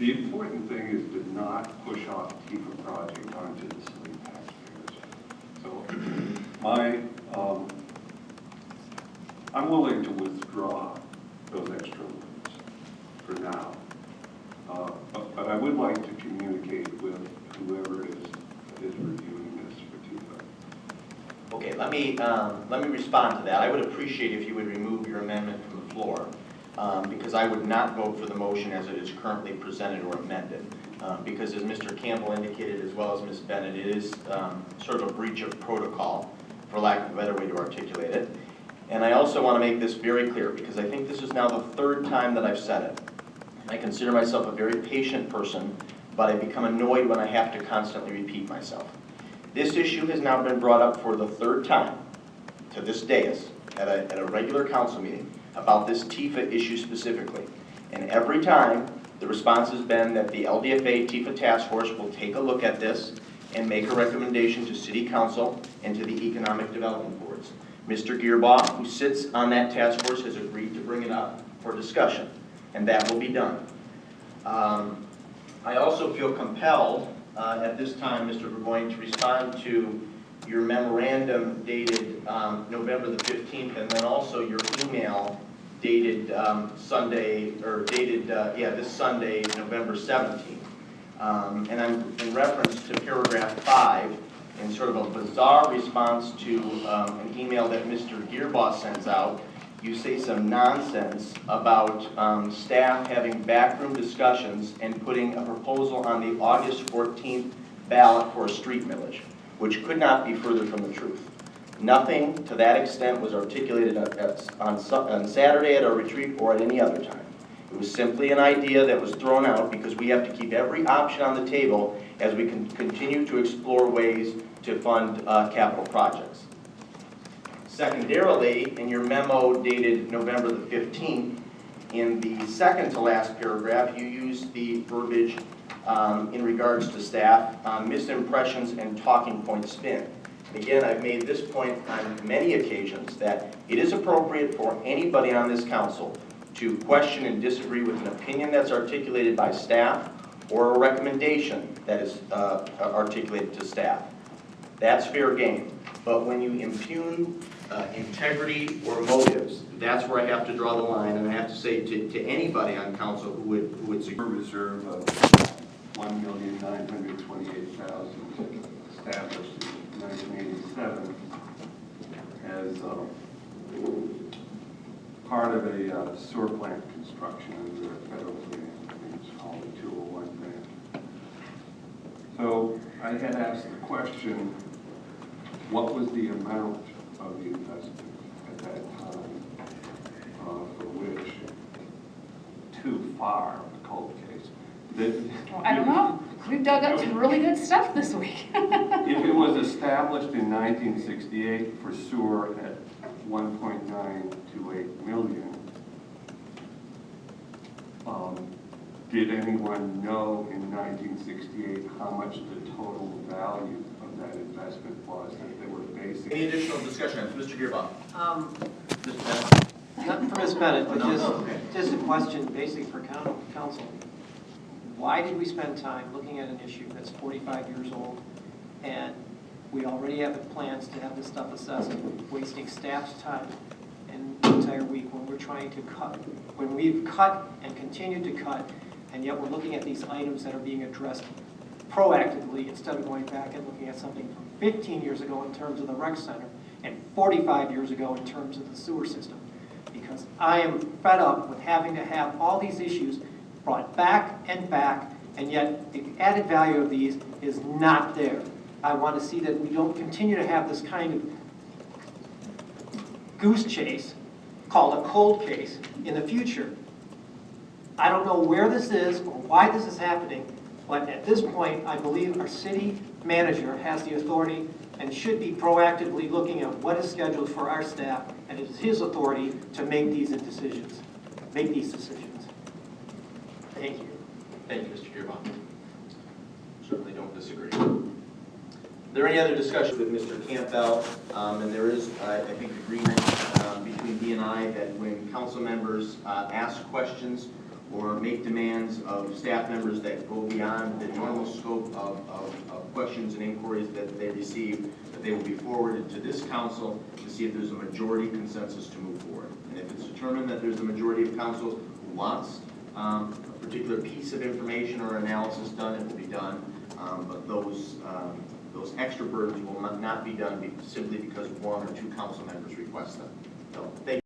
The important thing is to not push off the TIFA project onto the city taxpayers. So I'm willing to withdraw those extra limits for now. But I would like to communicate with whoever it is that is reviewing this for TIFA. Okay, let me respond to that. I would appreciate if you would remove your amendment from the floor, because I would not vote for the motion as it is currently presented or amended. Because as Mr. Campbell indicated, as well as Ms. Bennett, it is sort of a breach of protocol, for lack of a better way to articulate it. And I also want to make this very clear, because I think this is now the third time that I've said it. I consider myself a very patient person, but I become annoyed when I have to constantly repeat myself. This issue has now been brought up for the third time to this dais at a regular council meeting about this TIFA issue specifically. And every time, the response has been that the LDFA TIFA task force will take a look at this and make a recommendation to City Council and to the Economic Development Boards. Mr. Girbach, who sits on that task force, has agreed to bring it up for discussion, and that will be done. I also feel compelled at this time, Mr. Bourgoin, to respond to your memorandum dated November the 15th, and then also your email dated this Sunday, November 17th. And I'm in reference to paragraph 5, in sort of a bizarre response to an email that Mr. Girbach sends out. You say some nonsense about staff having backroom discussions and putting a proposal on the August 14th ballot for a street millage, which could not be further from the truth. Nothing to that extent was articulated on Saturday at our retreat or at any other time. It was simply an idea that was thrown out because we have to keep every option on the table as we can continue to explore ways to fund capital projects. Secondarily, in your memo dated November the 15th, in the second to last paragraph, you used the verbiage in regards to staff, misimpressions and talking point spin. And again, I've made this point on many occasions that it is appropriate for anybody on this council to question and disagree with an opinion that's articulated by staff or a recommendation that is articulated to staff. That's fair game. But when you impugn integrity or motives, that's where I have to draw the line, and I have to say to anybody on council who would Reserve of $1,928,000 established in 1987 as part of a sewer plant construction under a federal grant. I think it's called the 201 grant. So I had asked the question, what was the amount of the investment at that time for which too far a cold case? Well, I don't know. We've dug up some really good stuff this week. If it was established in 1968 for sewer at 1.928 million, did anyone know in 1968 how much the total value of that investment was that they were basing? Any additional discussion on Mr. Girbach? Not for Ms. Bennett, but Okay. just a question basically for council. Why did we spend time looking at an issue that's 45 years old and we already have plans to have this stuff assessed, wasting staff's time an entire week when we're trying to cut, when we've cut and continue to cut, and yet we're looking at these items that are being addressed proactively instead of going back and looking at something from 15 years ago in terms of the rec center and 45 years ago in terms of the sewer system. Because I am fed up with having to have all these issues brought back, and yet the added value of these is not there. I want to see that we don't continue to have this kind of goose chase called a cold case in the future. I don't know where this is or why this is happening, but at this point, I believe our city manager has the authority and should be proactively looking at what is scheduled for our staff, and it is his authority to make these decisions. Thank you. Thank you, Mr. Girbach. Certainly don't disagree. Are there any other discussions with Mr. Campbell? And there is, I think, agreement between he and I that when council members ask questions or make demands of staff members that go beyond the normal scope of questions and inquiries that they receive, that they will be forwarded to this council to see if there's a majority consensus to move forward. And if it's determined that there's a majority of council who wants a particular piece of information or analysis done, it will be done. But those extra burdens will not be done simply because one or two council members request them. So, thank you.